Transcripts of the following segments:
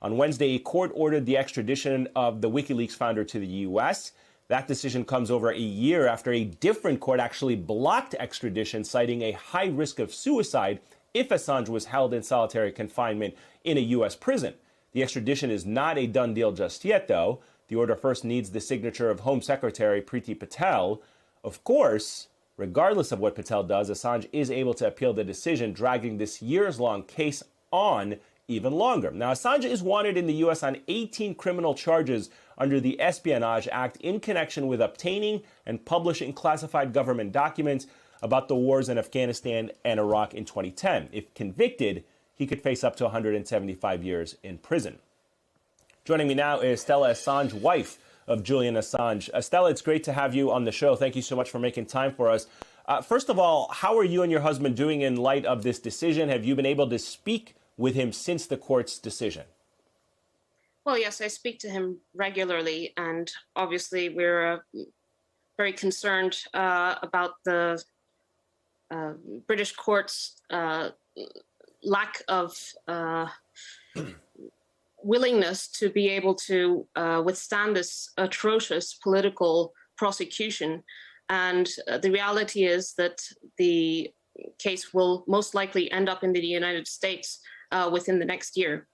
On Wednesday, a court ordered the extradition of the WikiLeaks founder to the U.S. That decision comes over a year after a different court actually blocked extradition, citing a high risk of suicide if Assange was held in solitary confinement in a U.S. prison. The extradition is not a done deal just yet, though. The order first needs the signature of Home Secretary Priti Patel. Of course, regardless of what Patel does, Assange is able to appeal the decision, dragging this years-long case on even longer. Now, Assange is wanted in the U.S. on 18 criminal charges under the Espionage Act in connection with obtaining and publishing classified government documents about the wars in Afghanistan and Iraq in 2010. If convicted, he could face up to 175 years in prison. Joining me now is Stella Assange, wife of Julian Assange. Stella, it's great to have you on the show. Thank you so much for making time for us. First of all, how are you and your husband doing in light of this decision? Have you been able to speak with him since the court's decision? Well, yes, I speak to him regularly, and obviously we're very concerned about the British court's lack of willingness to be able to withstand this atrocious political prosecution. And the reality is that the case will most likely end up in the United States within the next year.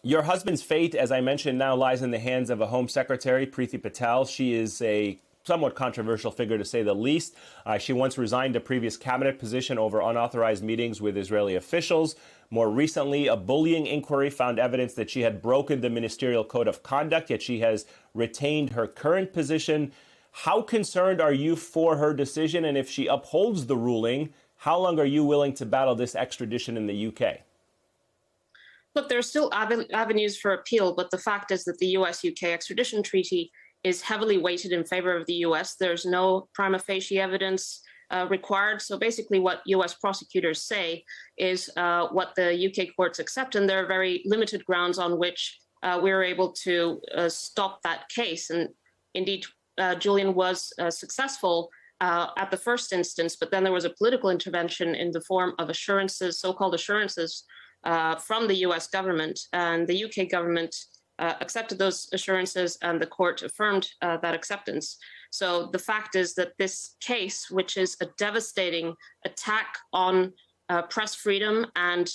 Your husband's fate, as I mentioned, now lies in the hands of a Home Secretary, Priti Patel. She is a somewhat controversial figure, to say the least. She once resigned a previous cabinet position over unauthorized meetings with Israeli officials. More recently, a bullying inquiry found evidence that she had broken the ministerial code of conduct, yet she has retained her current position. How concerned are you for her decision? And if she upholds the ruling, how long are you willing to battle this extradition in the UK? Look, there are still avenues for appeal, but the fact is that the US-UK extradition treaty is heavily weighted in favor of the US. There's no prima facie evidence required. So basically what US prosecutors say is what the UK courts accept, and there are very limited grounds on which we're able to stop that case. And indeed, Julian was successful at the first instance, but then there was a political intervention in the form of assurances, so-called assurances, from the US government, and the UK government accepted those assurances, and the court affirmed that acceptance. So the fact is that this case, which is a devastating attack on press freedom and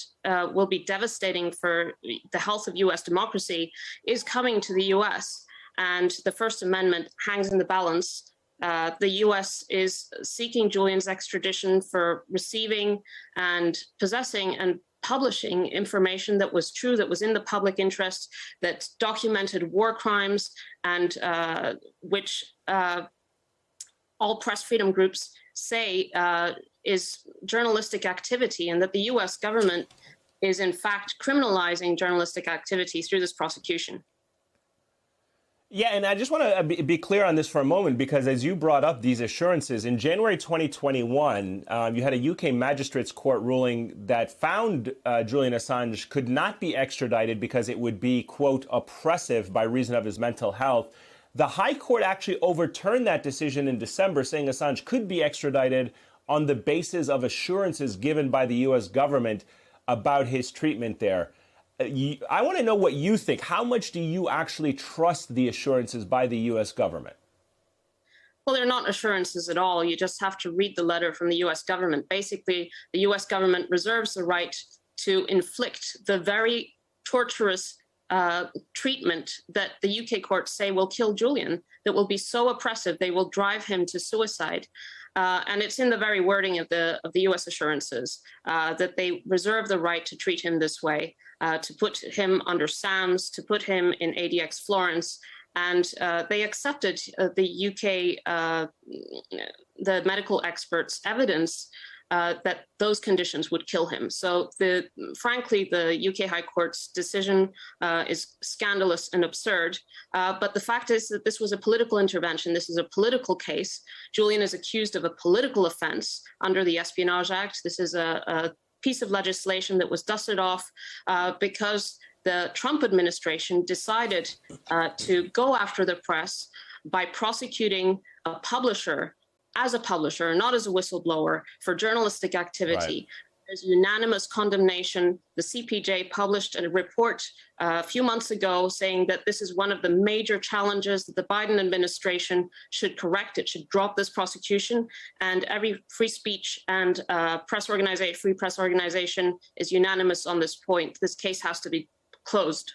will be devastating for the health of US democracy, is coming to the US. And the First Amendment hangs in the balance. The US is seeking Julian's extradition for receiving and possessing and publishing information that was true, that was in the public interest, that documented war crimes, and which all press freedom groups say is journalistic activity, and that the US government is in fact criminalizing journalistic activity through this prosecution. Yeah, and I just want to be clear on this for a moment, because as you brought up these assurances, in January 2021, you had a UK magistrates court ruling that found Julian Assange could not be extradited because it would be, quote, oppressive by reason of his mental health. The High Court actually overturned that decision in December, saying Assange could be extradited on the basis of assurances given by the US government about his treatment there. I want to know what you think. How much do you actually trust the assurances by the US government? Well, they're not assurances at all. You just have to read the letter from the US government. Basically, the US government reserves the right to inflict the very torturous treatment that the UK courts say will kill Julian, that will be so oppressive, they will drive him to suicide. And it's in the very wording of the US assurances that they reserve the right to treat him this way, to put him under SAMS, to put him in ADX Florence. And they accepted the UK, the medical experts' evidence that those conditions would kill him. So frankly, the UK High Court's decision is scandalous and absurd. But the fact is that this was a political intervention. This is a political case. Julian is accused of a political offense under the Espionage Act. This is a piece of legislation that was dusted off because the Trump administration decided to go after the press by prosecuting a publisher as a publisher, not as a whistleblower, for journalistic activity. There's unanimous condemnation. The CPJ published a report a few months ago saying that this is one of the major challenges that the Biden administration should correct. It should drop this prosecution. And every free speech and free press organization is unanimous on this point. This case has to be closed.